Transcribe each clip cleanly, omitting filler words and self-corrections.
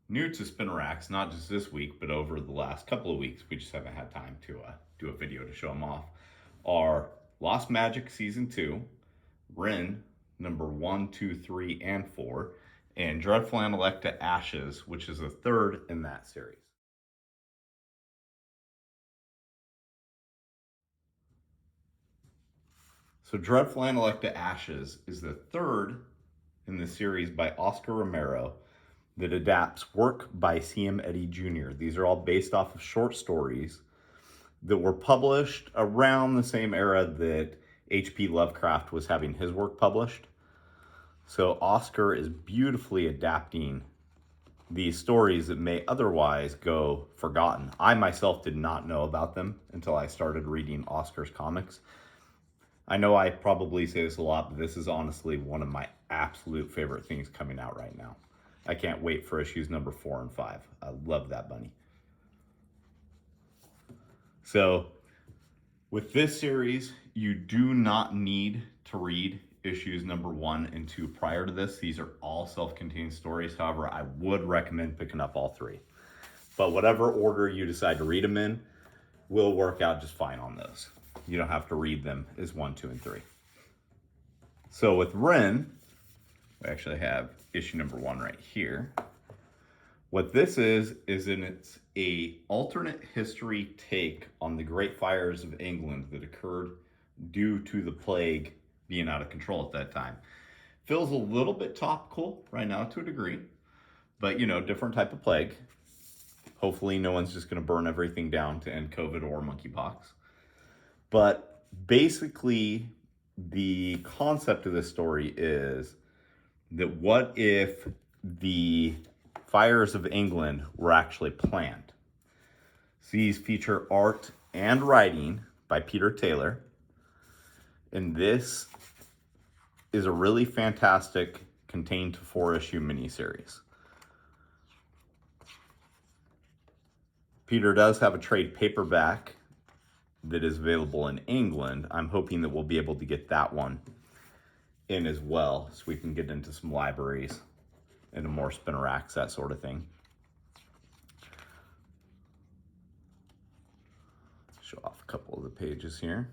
new to spinner racks, not just this week, but over the last couple of weeks, we just haven't had time to do a video to show them off, are Lost Magic Season 2, Wren, number 1, 2, 3, and 4, and Dreadful Analekta Ashes, which is the third in that series. So Dreadful Analekta Ashes is the third in the series by Oscar Romero that adapts work by C.M. Eddy Jr. These are all based off of short stories that were published around the same era that H.P. Lovecraft was having his work published. So Oscar is beautifully adapting these stories that may otherwise go forgotten. I myself did not know about them until I started reading Oscar's comics. I know I probably say this a lot, but this is honestly one of my absolute favorite things coming out right now. I can't wait for issues number 4 and 5. I love that bunny. So with this series, you do not need to read issues number 1 and 2 prior to this. These are all self-contained stories. However, I would recommend picking up all 3. But whatever order you decide to read them in will work out just fine on those. You don't have to read them as 1, 2, and 3. So with Wren, we actually have issue number 1 right here. What this is it's a alternate history take on the great fires of England that occurred due to the plague being out of control at that time. Feels a little bit topical right now to a degree, but different type of plague. Hopefully no one's just going to burn everything down to end COVID or monkeypox. But basically the concept of this story is that what if the fires of England were actually planned? So these feature art and writing by Peter Taylor. And this is a really fantastic contained to 4-issue miniseries. Peter does have a trade paperback that is available in England. I'm hoping that we'll be able to get that one in as well, so we can get into some libraries and more spinner racks, that sort of thing. Show off a couple of the pages here.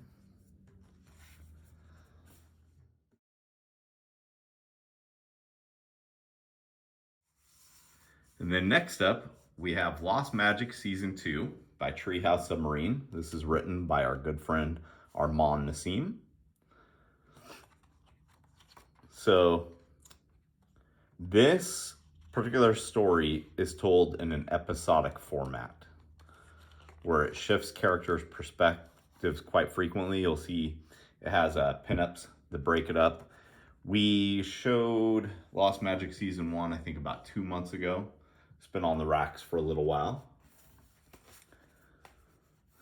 And then next up, we have Lost Magic Season 2 by Treehouse Submarine. This is written by our good friend Armand Nassim. So this particular story is told in an episodic format where it shifts characters' perspectives quite frequently. You'll see it has pinups that break it up. We showed Lost Magic Season 1, I think about 2 months ago. It's been on the racks for a little while.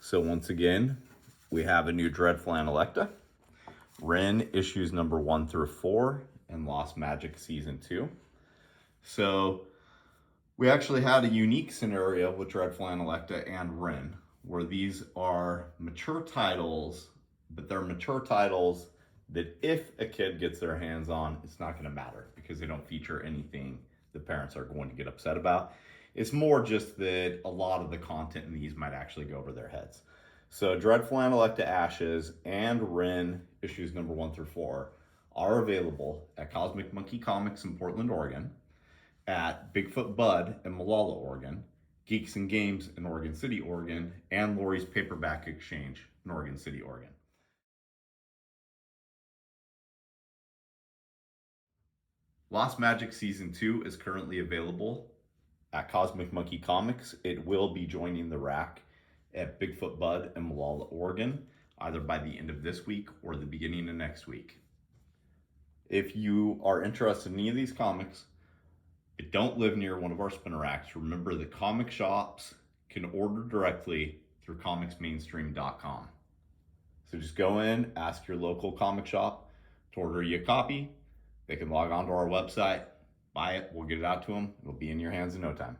So once again, we have a new Dreadful Analekta, Wren issues number 1 through 4, and Lost Magic Season 2. So we actually had a unique scenario with Dreadful Analekta and Wren, where these are mature titles, but they're mature titles that if a kid gets their hands on, it's not going to matter because they don't feature anything the parents are going to get upset about. It's more just that a lot of the content in these might actually go over their heads. So Dreadful Analekta Ashes and Wren issues number 1 through 4 are available at Cosmic Monkey Comics in Portland, Oregon, at Bigfoot Bud in Molalla, Oregon, Geeks and Games in Oregon City, Oregon, and Lori's Paperback Exchange in Oregon City, Oregon. Lost Magic Season 2 is currently available at Cosmic Monkey Comics. It will be joining the rack at Bigfoot Bud in Molalla, Oregon, either by the end of this week or the beginning of next week. If you are interested in any of these comics but don't live near one of our spinner racks, remember the comic shops can order directly through comicsmainstream.com. So just go in, ask your local comic shop to order you a copy. They can log on to our website, buy it, we'll get it out to them. It'll be in your hands in no time.